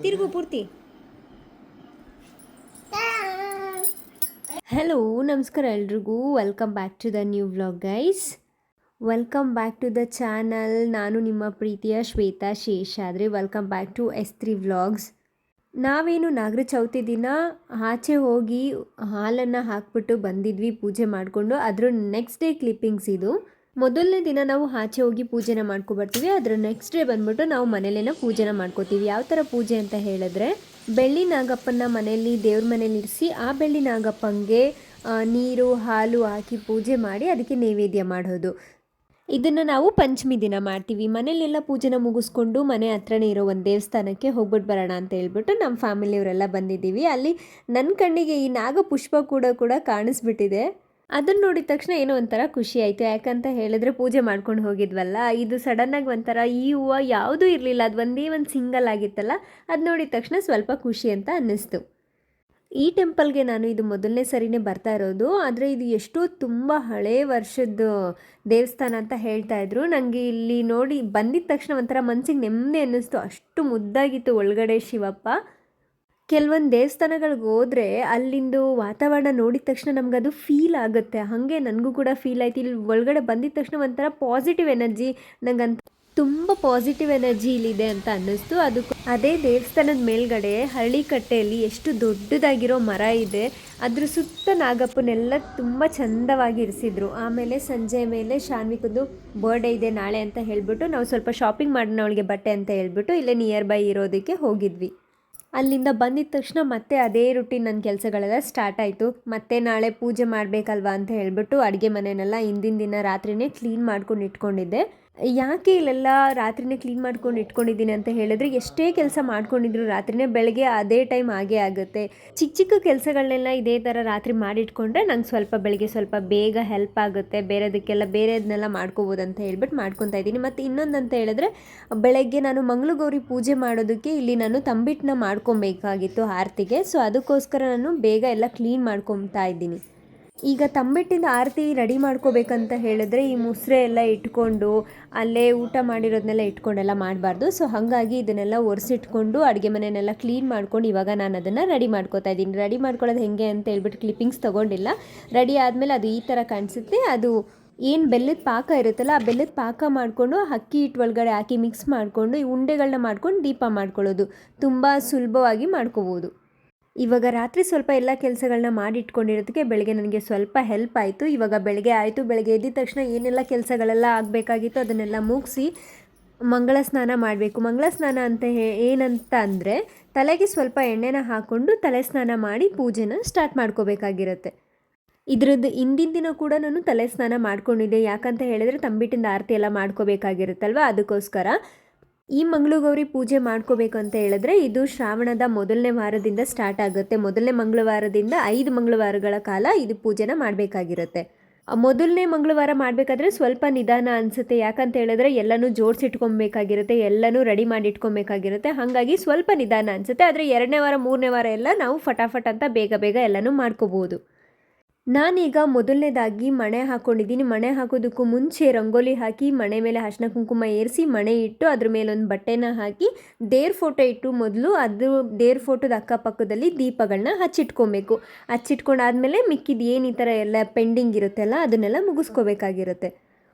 ತಿರುಗು ಪೂರ್ತಿ. ಹಲೋ, ನಮಸ್ಕಾರ ಎಲ್ರಿಗೂ. Welcome back to the new vlog guys. Welcome back to the channel. ನಾನು ನಿಮ್ಮ ಪ್ರೀತಿಯ Shweta Seshadri. Welcome back to S3 vlogs. ನಾವೇನು ನಾಗರ ಚೌತಿ ದಿನ ಆಚೆ ಹೋಗಿ ಹಾಲನ್ನು ಹಾಕ್ಬಿಟ್ಟು ಬಂದಿದ್ವಿ ಪೂಜೆ ಮಾಡಿಕೊಂಡು. ಅದರ ನೆಕ್ಸ್ಟ್ ಡೇ ಕ್ಲಿಪ್ಪಿಂಗ್ಸ್ ಇದು. ಮೊದಲನೇ ದಿನ ನಾವು ಆಚೆ ಹೋಗಿ ಪೂಜೆನ ಮಾಡ್ಕೊಬರ್ತೀವಿ. ಅದರ ನೆಕ್ಸ್ಟ್ ಡೇ ಬಂದ್ಬಿಟ್ಟು ನಾವು ಮನೇಲೇನ ಪೂಜೆನ ಮಾಡ್ಕೋತೀವಿ. ಯಾವ ಥರ ಪೂಜೆ ಅಂತ ಹೇಳಿದ್ರೆ, ಬೆಳ್ಳಿ ನಾಗಪ್ಪನ ಮನೆಯಲ್ಲಿ ದೇವ್ರ ಮನೇಲಿ ಇರಿಸಿ ಆ ಬೆಳ್ಳಿ ನಾಗಪ್ಪಂಗೆ ನೀರು ಹಾಲು ಹಾಕಿ ಪೂಜೆ ಮಾಡಿ ಅದಕ್ಕೆ ನೈವೇದ್ಯ ಮಾಡೋದು. ಇದನ್ನು ನಾವು ಪಂಚಮಿ ದಿನ ಮಾಡ್ತೀವಿ. ಮನೇಲೆಲ್ಲ ಪೂಜೆನ ಮುಗಿಸ್ಕೊಂಡು ಮನೆ ಹತ್ರನೇ ಇರೋ ಒಂದು ದೇವಸ್ಥಾನಕ್ಕೆ ಹೋಗ್ಬಿಟ್ಟು ಬರೋಣ ಅಂತ ಹೇಳ್ಬಿಟ್ಟು ನಮ್ಮ ಫ್ಯಾಮಿಲಿಯವರೆಲ್ಲ ಬಂದಿದ್ದೀವಿ. ಅಲ್ಲಿ ನನ್ನ ಕಣ್ಣಿಗೆ ಈ ನಾಗ ಪುಷ್ಪ ಕೂಡ ಕಾಣಿಸ್ಬಿಟ್ಟಿದೆ. ಅದನ್ನು ನೋಡಿದ ತಕ್ಷಣ ಏನೋ ಒಂಥರ ಖುಷಿ ಆಯಿತು. ಯಾಕಂತ ಹೇಳಿದ್ರೆ ಪೂಜೆ ಮಾಡ್ಕೊಂಡು ಹೋಗಿದ್ವಲ್ಲ, ಇದು ಸಡನ್ನಾಗಿ ಒಂಥರ ಈ ಹೂವು ಯಾವುದೂ ಇರಲಿಲ್ಲ, ಅದು ಒಂದೇ ಒಂದು ಸಿಂಗಲ್ ಆಗಿತ್ತಲ್ಲ, ಅದು ನೋಡಿದ ತಕ್ಷಣ ಸ್ವಲ್ಪ ಖುಷಿ ಅಂತ ಅನ್ನಿಸ್ತು. ಈ ಟೆಂಪಲ್ಗೆ ನಾನು ಇದು ಮೊದಲನೇ ಸರಿನೇ ಬರ್ತಾ ಇರೋದು. ಆದರೆ ಇದು ಎಷ್ಟೋ ತುಂಬ ಹಳೇ ವರ್ಷದ ದೇವಸ್ಥಾನ ಅಂತ ಹೇಳ್ತಾ ಇದ್ರು. ನನಗೆ ಇಲ್ಲಿ ನೋಡಿ ಬಂದಿದ್ದ ತಕ್ಷಣ ಒಂಥರ ಮನಸ್ಸಿಗೆ ನೆಮ್ಮದಿ ಅನ್ನಿಸ್ತು. ಅಷ್ಟು ಮುದ್ದಾಗಿತ್ತು ಒಳಗಡೆ ಶಿವಪ್ಪ. ಕೆಲವೊಂದು ದೇವಸ್ಥಾನಗಳಿಗೆ ಹೋದರೆ ಅಲ್ಲಿಂದು ವಾತಾವರಣ ನೋಡಿದ ತಕ್ಷಣ ನಮಗದು ಫೀಲ್ ಆಗುತ್ತೆ. ಹಾಗೆ ನನಗೂ ಕೂಡ ಫೀಲ್ ಆಯ್ತು. ಇಲ್ಲಿ ಒಳಗಡೆ ಬಂದಿದ್ದ ತಕ್ಷಣ ಒಂಥರ ಪಾಸಿಟಿವ್ ಎನರ್ಜಿ, ನಂಗಂತ ತುಂಬ ಪಾಸಿಟಿವ್ ಎನರ್ಜಿ ಇಲ್ಲಿದೆ ಅಂತ ಅನ್ನಿಸ್ತು. ಅದೇ ದೇವಸ್ಥಾನದ ಮೇಲ್ಗಡೆ ಹಳ್ಳಿಕಟ್ಟೆಯಲ್ಲಿ ಎಷ್ಟು ದೊಡ್ಡದಾಗಿರೋ ಮರ ಇದೆ, ಅದ್ರ ಸುತ್ತ ನಾಗಪ್ಪನೆಲ್ಲ ತುಂಬ ಚಂದವಾಗಿ ಇರಿಸಿದ್ರು. ಆಮೇಲೆ ಸಂಜೆ ಮೇಲೆ ಶಾನ್ವಿಕದ್ದು ಬರ್ಡೇ ಇದೆ ನಾಳೆ ಅಂತ ಹೇಳಿಬಿಟ್ಟು ನಾವು ಸ್ವಲ್ಪ ಶಾಪಿಂಗ್ ಮಾಡೋಣ ಅವಳಿಗೆ ಬಟ್ಟೆ ಅಂತ ಹೇಳ್ಬಿಟ್ಟು ಇಲ್ಲೇ ನಿಯರ್ ಬೈ ಇರೋದಕ್ಕೆ ಹೋಗಿದ್ವಿ. ಅಲ್ಲಿಂದ ಬಂದಿದ್ದ ತಕ್ಷಣ ಮತ್ತೆ ಅದೇ ರೂಟೀನ್ ನನ್ನ ಕೆಲಸಗಳೆಲ್ಲ ಸ್ಟಾರ್ಟ್ ಆಯಿತು. ಮತ್ತೆ ನಾಳೆ ಪೂಜೆ ಮಾಡಬೇಕಲ್ವಾ ಅಂತ ಹೇಳಿಬಿಟ್ಟು ಅಡುಗೆ ಮನೆಯನ್ನೆಲ್ಲ ಹಿಂದಿನ ದಿನ ರಾತ್ರಿಯೇ ಕ್ಲೀನ್ ಮಾಡ್ಕೊಂಡು ಇಟ್ಕೊಂಡಿದ್ದೆ. ಯಾಕೆ ಇಲ್ಲೆಲ್ಲ ರಾತ್ರಿನೇ ಕ್ಲೀನ್ ಮಾಡ್ಕೊಂಡು ಇಟ್ಕೊಂಡಿದ್ದೀನಿ ಅಂತ ಹೇಳಿದ್ರೆ, ಎಷ್ಟೇ ಕೆಲಸ ಮಾಡ್ಕೊಂಡಿದ್ರು ರಾತ್ರಿನೇ ಬೆಳಗ್ಗೆ ಅದೇ ಟೈಮ್ ಆಗೇ ಆಗುತ್ತೆ. ಚಿಕ್ಕ ಕೆಲಸಗಳನ್ನೆಲ್ಲ ಇದೇ ಥರ ರಾತ್ರಿ ಮಾಡಿಟ್ಕೊಂಡ್ರೆ ನಂಗೆ ಸ್ವಲ್ಪ ಬೆಳಗ್ಗೆ ಸ್ವಲ್ಪ ಬೇಗ ಹೆಲ್ಪ್ ಆಗುತ್ತೆ. ಬೇರೆದನ್ನೆಲ್ಲ ಮಾಡ್ಕೋಬೋದು ಅಂತ ಹೇಳ್ಬಿಟ್ಟು ಮಾಡ್ಕೊತಾ ಇದ್ದೀನಿ. ಮತ್ತು ಇನ್ನೊಂದು ಅಂತ ಹೇಳಿದ್ರೆ, ಬೆಳಗ್ಗೆ ನಾನು ಮಂಗಳಗೌರಿ ಪೂಜೆ ಮಾಡೋದಕ್ಕೆ ಇಲ್ಲಿ ನಾನು ತಂಬಿಟ್ಟನ್ನ ಮಾಡ್ಕೊಬೇಕಾಗಿತ್ತು ಆರತಿಗೆ. ಸೊ ಅದಕ್ಕೋಸ್ಕರ ನಾನು ಬೇಗ ಎಲ್ಲ ಕ್ಲೀನ್ ಮಾಡ್ಕೊತಾ ಇದ್ದೀನಿ. ಈಗ ತಂಬಿಟ್ಟಿಂದ ಆರತಿ ರೆಡಿ ಮಾಡ್ಕೋಬೇಕಂತ ಹೇಳಿದ್ರೆ ಈ ಮುಸ್ರೆ ಎಲ್ಲ ಇಟ್ಕೊಂಡು ಅಲ್ಲೇ ಊಟ ಮಾಡಿರೋದನ್ನೆಲ್ಲ ಇಟ್ಕೊಂಡೆಲ್ಲ ಮಾಡಬಾರ್ದು. ಸೊ ಹಾಗಾಗಿ ಇದನ್ನೆಲ್ಲ ಒರೆಸಿಟ್ಕೊಂಡು ಅಡುಗೆ ಮನೆಯನ್ನೆಲ್ಲ ಕ್ಲೀನ್ ಮಾಡ್ಕೊಂಡು ಇವಾಗ ನಾನು ಅದನ್ನು ರೆಡಿ ಮಾಡ್ಕೋತಾ ಇದ್ದೀನಿ. ರೆಡಿ ಮಾಡ್ಕೊಳ್ಳೋದು ಹೇಗೆ ಅಂತ ಹೇಳ್ಬಿಟ್ಟು ಕ್ಲಿಪ್ಪಿಂಗ್ಸ್ ತೊಗೊಂಡಿಲ್ಲ. ರೆಡಿ ಆದಮೇಲೆ ಅದು ಈ ಥರ ಕಾಣಿಸುತ್ತೆ. ಅದು ಏನು ಬೆಲ್ಲದ ಪಾಕ ಇರುತ್ತಲ್ಲ, ಆ ಬೆಲ್ಲದ ಪಾಕ ಮಾಡಿಕೊಂಡು ಅಕ್ಕಿ ಹಿಟ್ಟು ಒಳಗಡೆ ಹಾಕಿ ಮಿಕ್ಸ್ ಮಾಡಿಕೊಂಡು ಈ ಉಂಡೆಗಳನ್ನ ಮಾಡ್ಕೊಂಡು ದೀಪ ಮಾಡ್ಕೊಳ್ಳೋದು ತುಂಬ ಸುಲಭವಾಗಿ ಮಾಡ್ಕೋಬೋದು. ಇವಾಗ ರಾತ್ರಿ ಸ್ವಲ್ಪ ಎಲ್ಲ ಕೆಲಸಗಳನ್ನ ಮಾಡಿಟ್ಕೊಂಡಿರೋದಕ್ಕೆ ಬೆಳಗ್ಗೆ ನನಗೆ ಸ್ವಲ್ಪ ಹೆಲ್ಪ್ ಆಯಿತು. ಇವಾಗ ಬೆಳಗ್ಗೆ ಆಯಿತು. ಬೆಳಗ್ಗೆ ಎದ್ದ ತಕ್ಷಣ ಏನೆಲ್ಲ ಕೆಲಸಗಳೆಲ್ಲ ಆಗಬೇಕಾಗಿತ್ತು ಅದನ್ನೆಲ್ಲ ಮುಗಿಸಿ ಮಂಗಳ ಸ್ನಾನ ಮಾಡಬೇಕು. ಮಂಗಳ ಸ್ನಾನ ಅಂತ ಏನಂತ ಅಂದರೆ, ತಲೆಗೆ ಸ್ವಲ್ಪ ಎಣ್ಣೆನ ಹಾಕ್ಕೊಂಡು ತಲೆ ಸ್ನಾನ ಮಾಡಿ ಪೂಜೆನ ಸ್ಟಾರ್ಟ್ ಮಾಡ್ಕೋಬೇಕಾಗಿರುತ್ತೆ. ಇದ್ರದ್ದು ಹಿಂದಿನ ದಿನ ಕೂಡ ನಾನು ತಲೆ ಸ್ನಾನ ಮಾಡ್ಕೊಂಡಿದ್ದೆ. ಯಾಕಂತ ಹೇಳಿದ್ರೆ ತಂಬಿಟ್ಟಿಂದ ಆರತಿ ಎಲ್ಲ ಮಾಡ್ಕೋಬೇಕಾಗಿರುತ್ತಲ್ವ, ಅದಕ್ಕೋಸ್ಕರ. ಈ ಮಂಗಳಗೌರಿ ಪೂಜೆ ಮಾಡ್ಕೋಬೇಕು ಅಂತ ಹೇಳಿದ್ರೆ ಇದು ಶ್ರಾವಣದ ಮೊದಲನೇ ವಾರದಿಂದ ಸ್ಟಾರ್ಟ್ ಆಗುತ್ತೆ. ಮೊದಲನೇ ಮಂಗಳವಾರದಿಂದ 5 ಮಂಗಳವಾರಗಳ ಕಾಲ ಇದು ಪೂಜೆನ ಮಾಡಬೇಕಾಗಿರುತ್ತೆ. ಮೊದಲನೇ ಮಂಗಳವಾರ ಮಾಡಬೇಕಾದ್ರೆ ಸ್ವಲ್ಪ ನಿಧಾನ ಅನಿಸುತ್ತೆ. ಯಾಕಂತ ಹೇಳಿದ್ರೆ ಎಲ್ಲನೂ ಜೋಡಿಸಿಟ್ಕೊಬೇಕಾಗಿರುತ್ತೆ, ಎಲ್ಲನೂ ರೆಡಿ ಮಾಡಿ ಇಟ್ಕೊಬೇಕಾಗಿರುತ್ತೆ. ಹಾಗಾಗಿ ಸ್ವಲ್ಪ ನಿಧಾನ ಅನಿಸುತ್ತೆ. ಆದರೆ 2ನೇ ವಾರ 3ನೇ ವಾರ ಎಲ್ಲ ನಾವು ಫಟಾಫಟ್ ಅಂತ ಬೇಗ ಎಲ್ಲನೂ ಮಾಡ್ಕೋಬೋದು. ನಾನೀಗ ಮೊದಲನೇದಾಗಿ ಮಣೆ ಹಾಕ್ಕೊಂಡಿದ್ದೀನಿ. ಮಣೆ ಹಾಕೋದಕ್ಕೂ ಮುಂಚೆ ರಂಗೋಲಿ ಹಾಕಿ ಮಣೆ ಮೇಲೆ ಅರಿಶಿನ ಕುಂಕುಮ ಏರಿಸಿ ಮಣೆ ಇಟ್ಟು ಅದ್ರ ಮೇಲೊಂದು ಬಟ್ಟೆನ ಹಾಕಿ ದೇವ್ರ ಫೋಟೋ ಇಟ್ಟು ಮೊದಲು ಅದು ದೇವ್ರ ಫೋಟೋದ ಅಕ್ಕಪಕ್ಕದಲ್ಲಿ ದೀಪಗಳನ್ನ ಹಚ್ಚಿಟ್ಕೊಬೇಕು. ಹಚ್ಚಿಟ್ಕೊಂಡಾದ್ಮೇಲೆ ಮಿಕ್ಕಿದ ಏನು ಈ ಥರ ಎಲ್ಲ ಪೆಂಡಿಂಗ್ ಇರುತ್ತಲ್ಲ ಅದನ್ನೆಲ್ಲ ಮುಗಿಸ್ಕೋಬೇಕಾಗಿರುತ್ತೆ.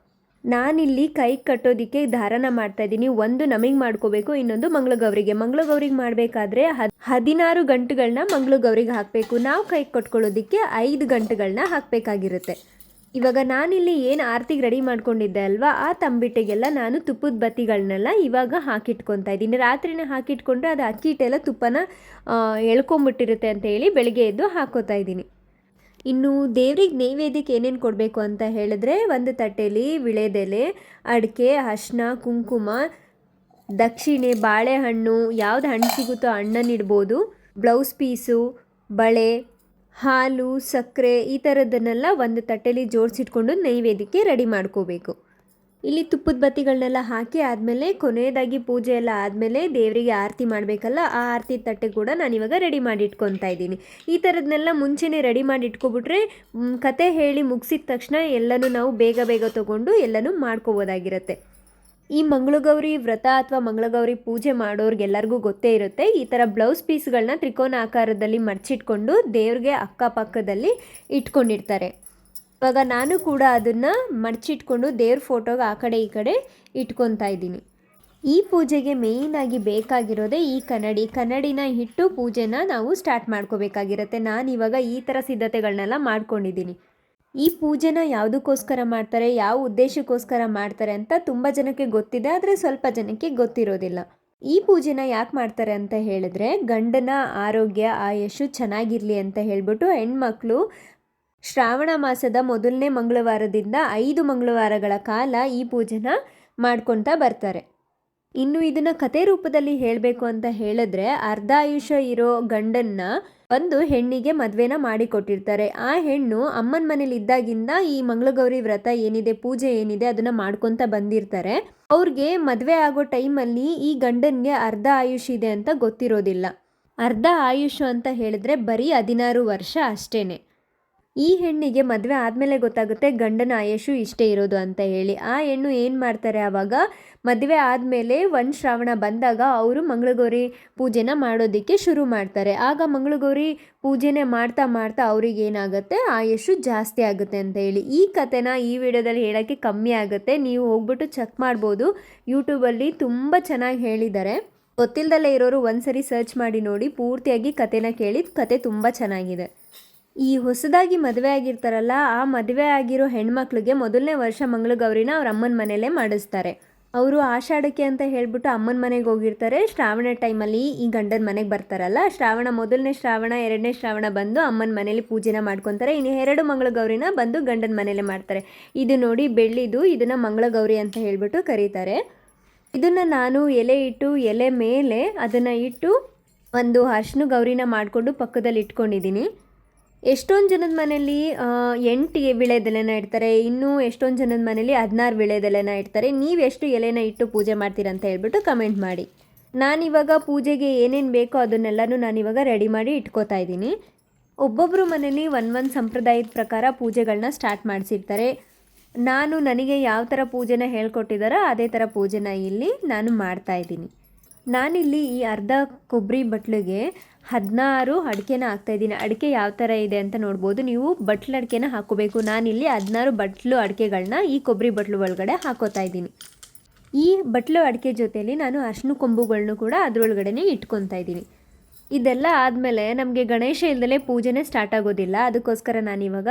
ನಾನಿಲ್ಲಿ ಕೈಗೆ ಕಟ್ಟೋದಕ್ಕೆ ದಾರನ ಮಾಡ್ತಾಯಿದ್ದೀನಿ. ಒಂದು ನಮಗೆ ಮಾಡ್ಕೋಬೇಕು, ಇನ್ನೊಂದು ಮಂಗಳಗೌರಿಗೆ ಮಾಡಬೇಕಾದ್ರೆ 16 ಗಂಟುಗಳನ್ನ ಮಂಗಳಗೌರಿಗೆ ಹಾಕಬೇಕು. ನಾವು ಕೈಗೆ ಕಟ್ಕೊಳ್ಳೋದಕ್ಕೆ 5 ಗಂಟುಗಳನ್ನ ಹಾಕಬೇಕಾಗಿರುತ್ತೆ. ಇವಾಗ ನಾನಿಲ್ಲಿ ಏನು ಆರತಿಗೆ ರೆಡಿ ಮಾಡ್ಕೊಂಡಿದ್ದೆ ಅಲ್ವಾ, ಆ ತಂಬಿಟ್ಟಿಗೆಲ್ಲ ನಾನು ತುಪ್ಪದ ಬತ್ತಿಗಳನ್ನೆಲ್ಲ ಇವಾಗ ಹಾಕಿಟ್ಕೊತಾ ಇದ್ದೀನಿ. ರಾತ್ರಿನೇ ಹಾಕಿಟ್ಕೊಂಡ್ರೆ ಅದು ಅಕ್ಕಿ ಹಿಟ್ಟೆಲ್ಲ ತುಪ್ಪನ ಎಳ್ಕೊಂಬಿಟ್ಟಿರುತ್ತೆ ಅಂತ ಹೇಳಿ ಬೆಳಗ್ಗೆ ಎದ್ದು ಹಾಕೋತಾ ಇದ್ದೀನಿ. ಇನ್ನು ದೇವ್ರಿಗೆ ನೈವೇದ್ಯಕ್ಕೆ ಏನೇನು ಕೊಡಬೇಕು ಅಂತ ಹೇಳಿದ್ರೆ, ಒಂದು ತಟ್ಟೆಯಲ್ಲಿ ವಿಳೆದೆಲೆ, ಅಡಿಕೆ, ಅರಿಶಿನ, ಕುಂಕುಮ, ದಕ್ಷಿಣೆ, ಬಾಳೆಹಣ್ಣು, ಯಾವ್ದು ಹಣ್ಣು ಸಿಗುತ್ತೋ ಹಣ್ಣನ್ನಿಡ್ಬೋದು, ಬ್ಲೌಸ್ ಪೀಸು, ಬಳೆ, ಹಾಲು, ಸಕ್ಕರೆ ಈ ಥರದ್ದನ್ನೆಲ್ಲ ಒಂದು ತಟ್ಟೆಯಲ್ಲಿ ಜೋಡಿಸಿಟ್ಕೊಂಡು ನೈವೇದ್ಯಕ್ಕೆ ರೆಡಿ ಮಾಡ್ಕೋಬೇಕು. ಇಲ್ಲಿ ತುಪ್ಪದ ಬತ್ತಿಗಳನ್ನೆಲ್ಲ ಹಾಕಿ ಆದಮೇಲೆ ಕೊನೆಯದಾಗಿ ಪೂಜೆ ಎಲ್ಲ ಆದಮೇಲೆ ದೇವರಿಗೆ ಆರತಿ ಮಾಡಬೇಕಲ್ಲ, ಆ ಆರತಿ ತಟ್ಟೆ ಕೂಡ ನಾನಿವಾಗ ರೆಡಿ ಮಾಡಿ ಇಟ್ಕೊತಾ ಇದ್ದೀನಿ. ಈ ಥರದನ್ನೆಲ್ಲ ಮುಂಚೆನೇ ರೆಡಿ ಮಾಡಿ ಇಟ್ಕೊಬಿಟ್ರೆ ಕತೆ ಹೇಳಿ ಮುಗಿಸಿದ ತಕ್ಷಣ ಎಲ್ಲನೂ ನಾವು ಬೇಗ ತೊಗೊಂಡು ಎಲ್ಲನೂ ಮಾಡ್ಕೋಬೋದಾಗಿರುತ್ತೆ. ಈ ಮಂಗಳಗೌರಿ ವ್ರತ ಅಥವಾ ಮಂಗಳಗೌರಿ ಪೂಜೆ ಮಾಡೋರ್ಗೆಲ್ಲರಿಗೂ ಗೊತ್ತೇ ಇರುತ್ತೆ. ಈ ಥರ ಬ್ಲೌಸ್ ಪೀಸ್ಗಳನ್ನ ತ್ರಿಕೋನ ಆಕಾರದಲ್ಲಿ ಮಡಚಿಟ್ಕೊಂಡು ದೇವ್ರಿಗೆ ಅಕ್ಕಪಕ್ಕದಲ್ಲಿ ಇಟ್ಕೊಂಡಿರ್ತಾರೆ. ಇವಾಗ ನಾನು ಕೂಡ ಅದನ್ನು ಮಡಚಿಟ್ಕೊಂಡು ದೇವ್ರ ಫೋಟೋಗೆ ಆ ಕಡೆ ಈ ಕಡೆ ಇಟ್ಕೊತಾ ಇದ್ದೀನಿ. ಈ ಪೂಜೆಗೆ ಮೇಯ್ನಾಗಿ ಬೇಕಾಗಿರೋದೇ ಈ ಕನ್ನಡಿನ ಇಟ್ಟು ಪೂಜೆನ ನಾವು ಸ್ಟಾರ್ಟ್ ಮಾಡ್ಕೋಬೇಕಾಗಿರುತ್ತೆ. ನಾನಿವಾಗ ಈ ಥರ ಸಿದ್ಧತೆಗಳನ್ನೆಲ್ಲ ಮಾಡ್ಕೊಂಡಿದ್ದೀನಿ. ಈ ಪೂಜೆನ ಯಾವುದಕ್ಕೋಸ್ಕರ ಮಾಡ್ತಾರೆ, ಯಾವ ಉದ್ದೇಶಕ್ಕೋಸ್ಕರ ಮಾಡ್ತಾರೆ ಅಂತ ತುಂಬ ಜನಕ್ಕೆ ಗೊತ್ತಿದೆ, ಆದರೆ ಸ್ವಲ್ಪ ಜನಕ್ಕೆ ಗೊತ್ತಿರೋದಿಲ್ಲ. ಈ ಪೂಜೆನ ಯಾಕೆ ಮಾಡ್ತಾರೆ ಅಂತ ಹೇಳಿದ್ರೆ, ಗಂಡನ ಆರೋಗ್ಯ ಆಯುಷು ಚೆನ್ನಾಗಿರಲಿ ಅಂತ ಹೇಳ್ಬಿಟ್ಟು ಹೆಣ್ಮಕ್ಳು ಶ್ರಾವಣ ಮಾಸದ ಮೊದಲನೇ ಮಂಗಳವಾರದಿಂದ 5 ಮಂಗಳವಾರಗಳ ಕಾಲ ಈ ಪೂಜೆನ ಮಾಡ್ಕೊತಾ ಬರ್ತಾರೆ. ಇನ್ನು ಇದನ್ನು ಕತೆ ರೂಪದಲ್ಲಿ ಹೇಳಬೇಕು ಅಂತ ಹೇಳಿದ್ರೆ, ಅರ್ಧ ಆಯುಷ್ಯ ಇರೋ ಗಂಡನ್ನ ಒಂದು ಹೆಣ್ಣಿಗೆ ಮದುವೆನ ಮಾಡಿಕೊಟ್ಟಿರ್ತಾರೆ. ಆ ಹೆಣ್ಣು ಅಮ್ಮನ ಮನೇಲಿ ಇದ್ದಾಗಿಂದ ಈ ಮಂಗಳಗೌರಿ ವ್ರತ ಏನಿದೆ, ಪೂಜೆ ಏನಿದೆ ಅದನ್ನು ಮಾಡ್ಕೊತ ಬಂದಿರ್ತಾರೆ. ಅವ್ರಿಗೆ ಮದುವೆ ಆಗೋ ಟೈಮಲ್ಲಿ ಈ ಗಂಡನಿಗೆ ಅರ್ಧ ಆಯುಷ್ ಇದೆ ಅಂತ ಗೊತ್ತಿರೋದಿಲ್ಲ. ಅರ್ಧ ಆಯುಷ್ ಅಂತ ಹೇಳಿದ್ರೆ ಬರೀ 16 ವರ್ಷ ಅಷ್ಟೇ. ಈ ಹೆಣ್ಣಿಗೆ ಮದುವೆ ಆದಮೇಲೆ ಗೊತ್ತಾಗುತ್ತೆ ಗಂಡನ ಆಯುಷು ಇಷ್ಟೇ ಇರೋದು ಅಂತ ಹೇಳಿ. ಆ ಹೆಣ್ಣು ಏನು ಮಾಡ್ತಾರೆ, ಆವಾಗ ಮದುವೆ ಆದಮೇಲೆ ಒಂದು ಶ್ರಾವಣ ಬಂದಾಗ ಅವರು ಮಂಗಳಗೌರಿ ಪೂಜೆನ ಮಾಡೋದಕ್ಕೆ ಶುರು ಮಾಡ್ತಾರೆ. ಆಗ ಮಂಗಳಗೌರಿ ಪೂಜೆನೇ ಮಾಡ್ತಾ ಮಾಡ್ತಾ ಅವ್ರಿಗೆ ಏನಾಗುತ್ತೆ, ಆಯುಷು ಜಾಸ್ತಿ ಆಗುತ್ತೆ ಅಂತ ಹೇಳಿ. ಈ ಕಥೆನ ಈ ವಿಡಿಯೋದಲ್ಲಿ ಹೇಳೋಕ್ಕೆ ಕಮ್ಮಿ ಆಗುತ್ತೆ, ನೀವು ಹೋಗ್ಬಿಟ್ಟು ಚೆಕ್ ಮಾಡ್ಬೋದು. ಯೂಟ್ಯೂಬಲ್ಲಿ ತುಂಬ ಚೆನ್ನಾಗಿ ಹೇಳಿದ್ದಾರೆ. ಗೊತ್ತಿಲ್ಲದಲ್ಲೇ ಇರೋರು ಒಂದ್ಸರಿ ಸರ್ಚ್ ಮಾಡಿ ನೋಡಿ, ಪೂರ್ತಿಯಾಗಿ ಕಥೆನ ಕೇಳಿ. ಕತೆ ತುಂಬ ಚೆನ್ನಾಗಿದೆ. ಈ ಹೊಸದಾಗಿ ಮದುವೆ ಆಗಿರ್ತಾರಲ್ಲ, ಆ ಮದುವೆ ಆಗಿರೋ ಹೆಣ್ಮಕ್ಳಿಗೆ ಮೊದಲನೇ ವರ್ಷ ಮಂಗಳಗೌರಿನ ಅವ್ರ ಅಮ್ಮನ ಮನೆಯಲ್ಲೇ ಮಾಡಿಸ್ತಾರೆ. ಅವರು ಆಷಾಢಕ್ಕೆ ಅಂತ ಹೇಳ್ಬಿಟ್ಟು ಅಮ್ಮನ ಮನೆಗೆ ಹೋಗಿರ್ತಾರೆ. ಶ್ರಾವಣ ಟೈಮಲ್ಲಿ ಈ ಗಂಡನ ಮನೆಗೆ ಬರ್ತಾರಲ್ಲ, ಮೊದಲನೇ ಶ್ರಾವಣ 2ನೇ ಶ್ರಾವಣ ಬಂದು ಅಮ್ಮನ ಮನೇಲಿ ಪೂಜೆನ ಮಾಡ್ಕೊತಾರೆ. ಇನ್ನು 2 ಮಂಗಳಗೌರಿನ ಬಂದು ಗಂಡನ ಮನೇಲೆ ಮಾಡ್ತಾರೆ. ಇದು ನೋಡಿ ಬೆಳ್ಳಿದು, ಇದನ್ನು ಮಂಗಳಗೌರಿ ಅಂತ ಹೇಳ್ಬಿಟ್ಟು ಕರೀತಾರೆ. ಇದನ್ನು ನಾನು ಎಲೆ ಮೇಲೆ ಅದನ್ನು ಇಟ್ಟು ಒಂದು ಅರ್ಶಿನ ಗೌರಿನ ಮಾಡಿಕೊಂಡು ಪಕ್ಕದಲ್ಲಿ ಇಟ್ಕೊಂಡಿದ್ದೀನಿ. ಎಷ್ಟೊಂದು ಜನದ ಮನೇಲಿ 8 ವಿಳೆದೆಲೆನ ಇಡ್ತಾರೆ, ಇನ್ನೂ ಎಷ್ಟೊಂದು ಜನದ ಮನೇಲಿ 16 ವಿಳೆದೆಲೆನ ಇಡ್ತಾರೆ. ನೀವು ಎಷ್ಟು ಎಲೆನ ಇಟ್ಟು ಪೂಜೆ ಮಾಡ್ತೀರಾ ಅಂತ ಹೇಳ್ಬಿಟ್ಟು ಕಮೆಂಟ್ ಮಾಡಿ. ನಾನಿವಾಗ ಪೂಜೆಗೆ ಏನೇನು ಬೇಕೋ ಅದನ್ನೆಲ್ಲನೂ ನಾನಿವಾಗ ರೆಡಿ ಮಾಡಿ ಇಟ್ಕೋತಾ ಇದ್ದೀನಿ. ಒಬ್ಬೊಬ್ಬರು ಮನೇಲಿ ಒಂದೊಂದು ಸಂಪ್ರದಾಯದ ಪ್ರಕಾರ ಪೂಜೆಗಳನ್ನ ಸ್ಟಾರ್ಟ್ ಮಾಡಿಸಿರ್ತಾರೆ. ನನಗೆ ಯಾವ ಥರ ಪೂಜೆನ ಹೇಳ್ಕೊಟ್ಟಿದ್ದಾರೋ ಅದೇ ಥರ ಪೂಜೆನ ಇಲ್ಲಿ ನಾನು ಮಾಡ್ತಾಯಿದ್ದೀನಿ. ನಾನಿಲ್ಲಿ ಈ ಅರ್ಧ ಕೊಬ್ಬರಿ ಬಟ್ಲಿಗೆ 16 ಅಡಿಕೆನ ಹಾಕ್ತಾಯಿದ್ದೀನಿ. ಅಡಿಕೆ ಯಾವ ಥರ ಇದೆ ಅಂತ ನೋಡ್ಬೋದು ನೀವು. ಬಟ್ಲು ಅಡಿಕೆನ ಹಾಕೋಬೇಕು. ನಾನಿಲ್ಲಿ 16 ಬಟ್ಲು ಅಡಿಕೆಗಳನ್ನ ಈ ಕೊಬ್ಬರಿ ಬಟ್ಲು ಒಳಗಡೆ ಹಾಕೋತಾ ಇದ್ದೀನಿ. ಈ ಬಟ್ಲು ಅಡಿಕೆ ಜೊತೆಯಲ್ಲಿ ನಾನು ಅರ್ಶಿನ ಕೊಂಬುಗಳನ್ನೂ ಕೂಡ ಅದರೊಳಗಡೆ ಇಟ್ಕೊತಾ ಇದ್ದೀನಿ. ಇದೆಲ್ಲ ಆದಮೇಲೆ ನಮಗೆ ಗಣೇಶ ಇಲ್ದಲೇ ಪೂಜೆನೇ ಸ್ಟಾರ್ಟ್ ಆಗೋದಿಲ್ಲ. ಅದಕ್ಕೋಸ್ಕರ ನಾನಿವಾಗ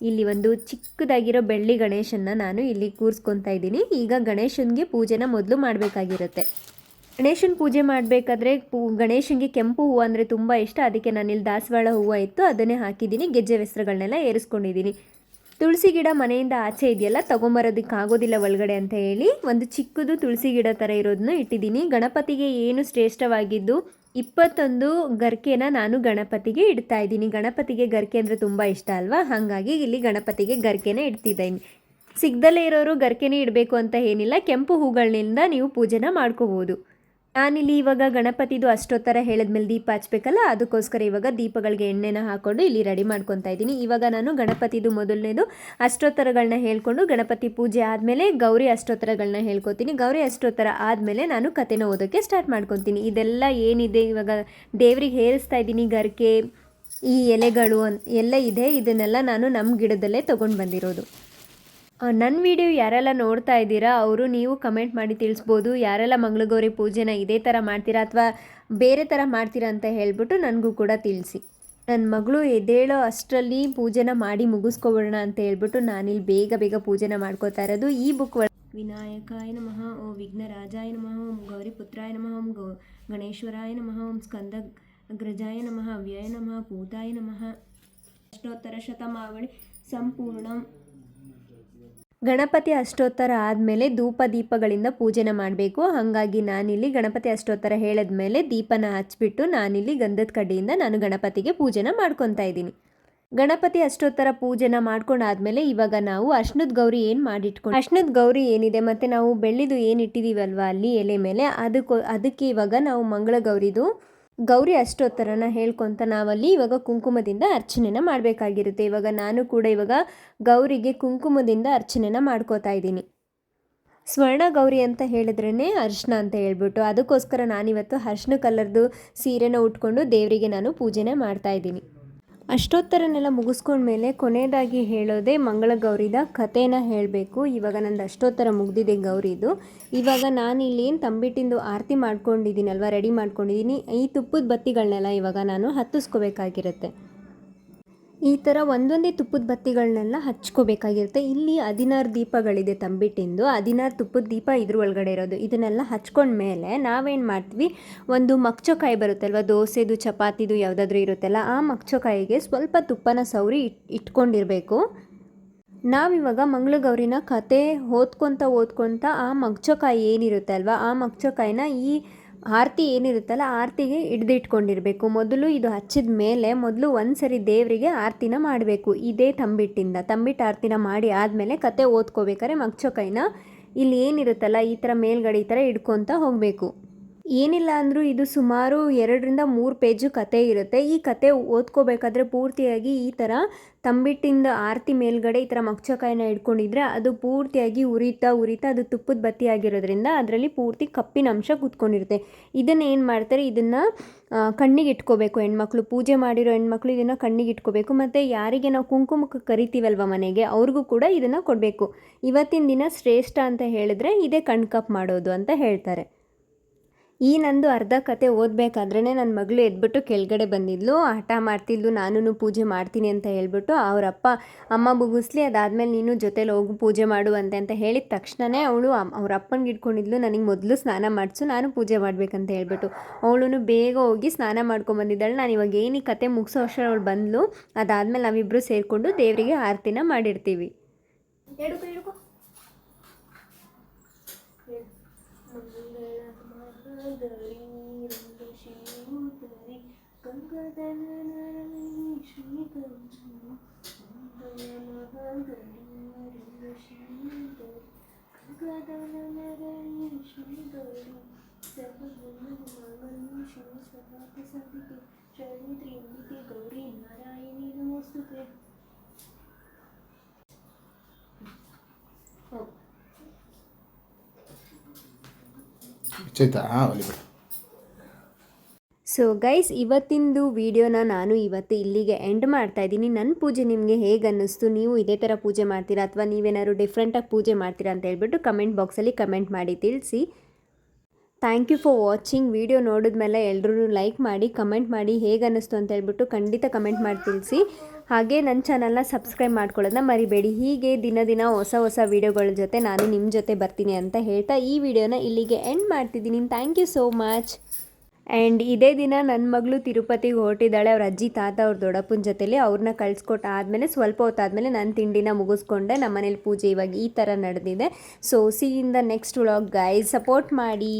ಇಲ್ಲಿ ಒಂದು ಚಿಕ್ಕದಾಗಿರೋ ಬೆಳ್ಳಿ ಗಣೇಶನ ನಾನು ಇಲ್ಲಿ ಕೂರಿಸ್ಕೊತಾ ಇದ್ದೀನಿ. ಈಗ ಗಣೇಶನಿಗೆ ಪೂಜೆನ ಮೊದಲು ಮಾಡಬೇಕಾಗಿರುತ್ತೆ. ಗಣೇಶನ ಪೂಜೆ ಮಾಡಬೇಕಾದ್ರೆ ಗಣೇಶನಿಗೆ ಕೆಂಪು ಹೂವು ಅಂದರೆ ತುಂಬ ಇಷ್ಟ. ಅದಕ್ಕೆ ನಾನಿಲ್ಲಿ ದಾಸವಾಳ ಹೂವು ಇತ್ತು, ಅದನ್ನೇ ಹಾಕಿದ್ದೀನಿ. ಗೆಜ್ಜೆ ವಸ್ತ್ರಗಳನ್ನೆಲ್ಲ ಏರಿಸ್ಕೊಂಡಿದ್ದೀನಿ. ತುಳಸಿ ಗಿಡ ಮನೆಯಿಂದ ಆಚೆ ಇದೆಯಲ್ಲ, ತೊಗೊಂಬರೋದಕ್ಕೆ ಆಗೋದಿಲ್ಲ ಒಳಗಡೆ ಅಂತ ಹೇಳಿ ಒಂದು ಚಿಕ್ಕದು ತುಳಸಿ ಗಿಡ ಥರ ಇರೋದನ್ನು ಇಟ್ಟಿದ್ದೀನಿ. ಗಣಪತಿಗೆ ಏನು ಶ್ರೇಷ್ಠವಾಗಿದ್ದು 21 ಗರ್ಕೆನ ನಾನು ಗಣಪತಿಗೆ ಇಡ್ತಾ ಇದ್ದೀನಿ. ಗಣಪತಿಗೆ ಗರ್ಕೆ ಅಂದರೆ ತುಂಬ ಇಷ್ಟ ಅಲ್ವಾ, ಹಾಗಾಗಿ ಇಲ್ಲಿ ಗಣಪತಿಗೆ ಗರ್ಕೆನ ಇಡ್ತಿದ್ದೀನಿ. ಸಿಗ್ದಲೇ ಇರೋರು ಗರ್ಕೆನೇ ಇಡಬೇಕು ಅಂತ ಏನಿಲ್ಲ, ಕೆಂಪು ಹೂಗಳಿಂದ ನೀವು ಪೂಜೆನ ಮಾಡ್ಕೋಬೋದು. ನಾನಿಲ್ಲಿ ಇವಾಗ ಗಣಪತಿದು ಅಷ್ಟೊತ್ತರ ಹೇಳಿದ್ಮೇಲೆ ದೀಪ ಹಚ್ಬೇಕಲ್ಲ, ಅದಕ್ಕೋಸ್ಕರ ಇವಾಗ ದೀಪಗಳಿಗೆ ಎಣ್ಣೆನ ಹಾಕ್ಕೊಂಡು ಇಲ್ಲಿ ರೆಡಿ ಮಾಡ್ಕೊತಾ ಇದ್ದೀನಿ. ಇವಾಗ ನಾನು ಗಣಪತಿದು ಮೊದಲನೇದು ಅಷ್ಟೋತ್ತರಗಳನ್ನ ಹೇಳ್ಕೊಂಡು ಗಣಪತಿ ಪೂಜೆ ಆದಮೇಲೆ ಗೌರಿ ಅಷ್ಟೋತ್ತರಗಳನ್ನ ಹೇಳ್ಕೊತೀನಿ. ಗೌರಿ ಅಷ್ಟೋತ್ತರ ಆದಮೇಲೆ ನಾನು ಕಥೆನ ಓದೋಕ್ಕೆ ಸ್ಟಾರ್ಟ್ ಮಾಡ್ಕೊತೀನಿ. ಇದೆಲ್ಲ ಏನಿದೆ ಇವಾಗ ದೇವ್ರಿಗೆ ಹೇರಿಸ್ತಾ ಇದ್ದೀನಿ, ಗರ್ಕೆ ಈ ಎಲೆಗಳು ಎಲ್ಲ ಇದೆ. ಇದನ್ನೆಲ್ಲ ನಾನು ನಮ್ಮ ಗಿಡದಲ್ಲೇ ತೊಗೊಂಡು ಬಂದಿರೋದು. ನನ್ನ ವಿಡಿಯೋ ಯಾರೆಲ್ಲ ನೋಡ್ತಾ ಇದ್ದೀರಾ ಅವರು ನೀವು ಕಮೆಂಟ್ ಮಾಡಿ ತಿಳಿಸ್ಬೋದು. ಯಾರೆಲ್ಲ ಮಂಗಳಗೌರಿ ಪೂಜೆನ ಇದೇ ಥರ ಮಾಡ್ತೀರಾ ಅಥವಾ ಬೇರೆ ಥರ ಮಾಡ್ತೀರಾ ಅಂತ ಹೇಳ್ಬಿಟ್ಟು ನನಗೂ ಕೂಡ ತಿಳಿಸಿ. ನನ್ನ ಮಗಳು ಎದ್ದೇಳೋ ಅಷ್ಟರಲ್ಲಿ ಪೂಜೆನ ಮಾಡಿ ಮುಗಿಸ್ಕೊಬಿಡೋಣ ಅಂತ ಹೇಳ್ಬಿಟ್ಟು ನಾನಿಲ್ಲಿ ಬೇಗ ಪೂಜೆನ ಮಾಡ್ಕೋತಾ ಇರೋದು. ಈ ಬುಕ್ ವಿನಾಯಕಾಯ ನಮಃ, ಓಂ ವಿಘ್ನರಾಜಾಯ ನಮಃ, ಓಂ ಗೌರಿ ಪುತ್ರಾಯ ನಮಃ, ಓಂ ಗಣೇಶ್ವರಾಯ ನಮಃ, ಓಂ ಸ್ಕಂದ ಅಗ್ರಜಾಯ ನಮಃ, ಅವ್ಯಾಯ ನಮಃ, ಭೂತಾಯ ನಮಃ. ಅಷ್ಟೋತ್ತರ ಶತಮಾವಳಿ ಸಂಪೂರ್ಣ. ಗಣಪತಿ ಅಷ್ಟೋತ್ತರ ಆದಮೇಲೆ ಧೂಪ ದೀಪಗಳಿಂದ ಪೂಜೆನ ಮಾಡಬೇಕು. ಹಾಗಾಗಿ ನಾನಿಲ್ಲಿ ಗಣಪತಿ ಅಷ್ಟೋತ್ತರ ಹೇಳಿದ್ಮೇಲೆ ದೀಪನ ಹಚ್ಬಿಟ್ಟು ನಾನಿಲ್ಲಿ ಗಂಧದ ಕಡ್ಡಿಯಿಂದ ನಾನು ಗಣಪತಿಗೆ ಪೂಜೆನ ಮಾಡ್ಕೊತಾ ಇದ್ದೀನಿ. ಗಣಪತಿ ಅಷ್ಟೋತ್ತರ ಪೂಜೆನ ಮಾಡ್ಕೊಂಡಾದ್ಮೇಲೆ ಇವಾಗ ನಾವು ಅರ್ಶಿನದ ಗೌರಿ ಅರ್ಶಿನದ ಗೌರಿ ಏನಿದೆ ಮತ್ತು ನಾವು ಬೆಳ್ಳಿದು ಏನು ಇಟ್ಟಿದ್ದೀವಲ್ವ ಅಲ್ಲಿ ಎಲೆ ಮೇಲೆ ಅದಕ್ಕೆ ಇವಾಗ ನಾವು ಮಂಗಳ ಗೌರಿ ಅಷ್ಟೋತ್ತರನ ಹೇಳ್ಕೊತ ನಾವಲ್ಲಿ ಇವಾಗ ಕುಂಕುಮದಿಂದ ಅರ್ಚನೆನ ಮಾಡಬೇಕಾಗಿರುತ್ತೆ. ಇವಾಗ ನಾನು ಕೂಡ ಇವಾಗ ಗೌರಿಗೆ ಕುಂಕುಮದಿಂದ ಅರ್ಚನೆನ ಮಾಡ್ಕೋತಾ ಇದ್ದೀನಿ. ಸ್ವರ್ಣ ಗೌರಿ ಅಂತ ಹೇಳಿದ್ರೇ ಅರಿಶಿನ ಅಂತ ಹೇಳ್ಬಿಟ್ಟು, ಅದಕ್ಕೋಸ್ಕರ ನಾನಿವತ್ತು ಅರಿಶಿನ ಕಲರ್ದು ಸೀರೆನ ಉಟ್ಕೊಂಡು ದೇವರಿಗೆ ನಾನು ಪೂಜೆನ ಮಾಡ್ತಾಯಿದ್ದೀನಿ. ಅಷ್ಟೋತ್ತರನೆಲ್ಲ ಮುಗಿಸ್ಕೊಂಡ್ಮೇಲೆ ಕೊನೆಯದಾಗಿ ಹೇಳೋದೇ ಮಂಗಳ ಗೌರಿದ ಕಥೆನ ಹೇಳಬೇಕು. ಇವಾಗ ನಂದು ಅಷ್ಟೋತ್ತರ ಮುಗ್ದಿದೆ ಗೌರಿದು. ಇವಾಗ ನಾನು ಇಲ್ಲೇನು ತಂಬಿಟ್ಟಿಂದು ಆರತಿ ಮಾಡ್ಕೊಂಡಿದ್ದೀನಲ್ವ, ರೆಡಿ ಮಾಡ್ಕೊಂಡಿದ್ದೀನಿ. ಈ ತುಪ್ಪದ ಬತ್ತಿಗಳನ್ನೆಲ್ಲ ಇವಾಗ ನಾನು ಹತ್ತಿಸ್ಕೋಬೇಕಾಗಿರುತ್ತೆ. ಈ ಥರ ಒಂದೊಂದೇ ತುಪ್ಪದ ಬತ್ತಿಗಳನ್ನೆಲ್ಲ ಹಚ್ಕೋಬೇಕಾಗಿರುತ್ತೆ. ಇಲ್ಲಿ 16 ದೀಪಗಳಿದೆ ತಂಬಿಟ್ಟಿಂದು, 16 ತುಪ್ಪದ ದೀಪ ಇದ್ರ ಒಳಗಡೆ ಇರೋದು. ಇದನ್ನೆಲ್ಲ ಹಚ್ಕೊಂಡ್ಮೇಲೆ ನಾವೇನು ಮಾಡ್ತೀವಿ, ಒಂದು ಮಗ್ಚೋಕಾಯಿ ಬರುತ್ತಲ್ವ, ದೋಸೆದು ಚಪಾತಿದು ಯಾವುದಾದ್ರೂ ಇರುತ್ತಲ್ಲ, ಆ ಮಗ್ಚೋಕಾಯಿಗೆ ಸ್ವಲ್ಪ ತುಪ್ಪನ ಸವರಿ ಇಟ್ಕೊಂಡಿರಬೇಕು. ನಾವಿವಾಗ ಮಂಗಳಗೌರಿನ ಕತೆ ಓದ್ಕೊತ ಆ ಮಗ್ಚೋಕಾಯಿ ಏನಿರುತ್ತೆ ಅಲ್ವ, ಆ ಮಗ್ಚೋಕಾಯಿನ ಈ ಆರತಿ ಏನಿರುತ್ತಲ್ಲ ಆರತಿಗೆ ಹಿಡ್ದಿಟ್ಕೊಂಡಿರಬೇಕು. ಮೊದಲು ಇದು ಹಚ್ಚಿದ ಮೇಲೆ ಮೊದಲು ಒಂದು ಸರಿ ದೇವರಿಗೆ ಆರತಿನ ಮಾಡಬೇಕು. ಇದೇ ತಂಬಿಟ್ಟು ಆರತಿನ ಮಾಡಿ ಆದಮೇಲೆ ಕತೆ ಓದ್ಕೋಬೇಕಾದ್ರೆ ಮಗ್ಚೋಕಾಯಿನ ಇಲ್ಲಿ ಏನಿರುತ್ತಲ್ಲ ಈ ಥರ ಮೇಲ್ಗಡೆ ಈ ಥರ ಹಿಡ್ಕೊತ ಹೋಗಬೇಕು. ಏನಿಲ್ಲ ಅಂದರೂ ಇದು ಸುಮಾರು 2 ರಿಂದ 3 ಪೇಜು ಕತೆ ಇರುತ್ತೆ. ಈ ಕತೆ ಓದ್ಕೋಬೇಕಾದ್ರೆ ಪೂರ್ತಿಯಾಗಿ ಈ ಥರ ತಂಬಿಟ್ಟಿಂದ ಆರತಿ ಮೇಲ್ಗಡೆ ಈ ಥರ ಮಗ್ಚೋಕಾಯಿನ ಹಿಡ್ಕೊಂಡಿದ್ರೆ ಅದು ಪೂರ್ತಿಯಾಗಿ ಉರಿತಾ ಅದು ತುಪ್ಪದ ಬತ್ತಿ ಆಗಿರೋದ್ರಿಂದ ಅದರಲ್ಲಿ ಪೂರ್ತಿ ಕಪ್ಪಿನ ಅಂಶ ಕೂತ್ಕೊಂಡಿರುತ್ತೆ. ಇದನ್ನು ಏನು ಮಾಡ್ತಾರೆ, ಇದನ್ನು ಕಣ್ಣಿಗೆ ಇಟ್ಕೋಬೇಕು. ಹೆಣ್ಮಕ್ಳು ಪೂಜೆ ಮಾಡಿರೋ ಹೆಣ್ಮಕ್ಳು ಇದನ್ನು ಕಣ್ಣಿಗೆ ಇಟ್ಕೋಬೇಕು. ಮತ್ತು ಯಾರಿಗೆ ನಾವು ಕುಂಕುಮಕ್ಕೆ ಕರಿತೀವಲ್ವ ಮನೆಗೆ, ಅವ್ರಿಗೂ ಕೂಡ ಇದನ್ನು ಕೊಡಬೇಕು. ಇವತ್ತಿನ ದಿನ ಶ್ರೇಷ್ಠ ಅಂತ ಹೇಳಿದ್ರೆ ಇದೇ ಕಪ್ ಮಾಡೋದು ಅಂತ ಹೇಳ್ತಾರೆ. ಈ ನಂದು ಅರ್ಧ ಕತೆ ಓದಬೇಕಾದ್ರೇ ನನ್ನ ಮಗಳು ಎದ್ಬಿಟ್ಟು ಕೆಳಗಡೆ ಬಂದಿದ್ಲು, ಹಠ ಮಾಡ್ತಿದ್ಲು, ನಾನು ಪೂಜೆ ಮಾಡ್ತೀನಿ ಅಂತ ಹೇಳ್ಬಿಟ್ಟು. ಅವರಪ್ಪ ಅಮ್ಮ ಮುಗಿಸ್ಲಿ, ಅದಾದಮೇಲೆ ನೀನು ಜೊತೇಲಿ ಹೋಗು ಪೂಜೆ ಮಾಡುವಂತೆ ಅಂತ ಹೇಳಿದ ತಕ್ಷಣವೇ ಅವಳು ಅವ್ರ ಅಪ್ಪನಿಗೆ ಇಟ್ಕೊಂಡಿದ್ಲು, ನನಗೆ ಮೊದಲು ಸ್ನಾನ ಮಾಡಿಸು, ನಾನು ಪೂಜೆ ಮಾಡಬೇಕಂತ ಹೇಳ್ಬಿಟ್ಟು. ಅವಳು ಬೇಗ ಹೋಗಿ ಸ್ನಾನ ಮಾಡ್ಕೊಂಬಂದಿದ್ದಾಳೆ. ನಾನು ಇವಾಗ ಏನು ಈ ಕತೆ ಮುಗಿಸೋ ಅಷ್ಟರಲ್ಲಿ ಅವಳು ಬಂದಳು. ಅದಾದಮೇಲೆ ನಾವಿಬ್ಬರು ಸೇರಿಕೊಂಡು ದೇವರಿಗೆ ಆರತಿನ ಮಾಡಿರ್ತೀವಿ. ಸೊ ಗೈಸ್, ಇವತ್ತಿಂದು ವಿಡಿಯೋನ ನಾನು ಇವತ್ತು ಇಲ್ಲಿಗೆ ಎಂಡ್ ಮಾಡ್ತಾಯಿದ್ದೀನಿ. ನನ್ನ ಪೂಜೆ ನಿಮಗೆ ಹೇಗೆ ಅನ್ನಿಸ್ತು, ನೀವು ಇದೇ ಥರ ಪೂಜೆ ಮಾಡ್ತೀರಾ ಅಥವಾ ನೀವೇನಾದ್ರು ಡಿಫ್ರೆಂಟಾಗಿ ಪೂಜೆ ಮಾಡ್ತೀರಾ ಅಂತ ಹೇಳ್ಬಿಟ್ಟು ಕಮೆಂಟ್ ಬಾಕ್ಸಲ್ಲಿ ಕಮೆಂಟ್ ಮಾಡಿ ತಿಳಿಸಿ. Thank you for watching. Video ನೋಡಿದ್ಮೇಲೆ ಎಲ್ಲರೂ ಲೈಕ್ ಮಾಡಿ, ಕಮೆಂಟ್ ಮಾಡಿ ಹೇಗೆ ಅನ್ನಿಸ್ತು ಅಂತ ಹೇಳ್ಬಿಟ್ಟು ಖಂಡಿತ ಕಮೆಂಟ್ ಮಾಡಿ ತಿಳಿಸಿ. ಹಾಗೆ ನನ್ನ ಚಾನಲ್ನ ಸಬ್ಸ್ಕ್ರೈಬ್ ಮಾಡ್ಕೊಳ್ಳೋದನ್ನ ಮರಿಬೇಡಿ. ಹೀಗೆ ದಿನ ಹೊಸ ವೀಡಿಯೋಗಳ ಜೊತೆ ನಾನು ನಿಮ್ಮ ಜೊತೆ ಬರ್ತೀನಿ ಅಂತ ಹೇಳ್ತಾ ಈ ವಿಡಿಯೋನ ಇಲ್ಲಿಗೆ ಎಂಡ್ ಮಾಡ್ತಿದ್ದೀನಿ. Thank you so much. And ಇದೇ ದಿನ ನನ್ನ ಮಗಳು ತಿರುಪತಿಗೆ ಹೊರಟಿದ್ದಾಳೆ ಅವ್ರ ಅಜ್ಜಿ ತಾತ ಅವ್ರ ದೊಡ್ಡಪ್ಪನ ಜೊತೆಲಿ. ಅವ್ರನ್ನ ಕಳಿಸ್ಕೊಟ್ಟು ಆದಮೇಲೆ ಸ್ವಲ್ಪ ಹೊತ್ತಾದಮೇಲೆ ನಾನು ತಿಂಡಿನ ಮುಗಿಸ್ಕೊಂಡೆ. ನಮ್ಮ ಮನೇಲಿ ಪೂಜೆ ಇವಾಗ ಈ ಥರ ನಡೆದಿದೆ. So C in the next vlog guys, support ಮಾಡಿ.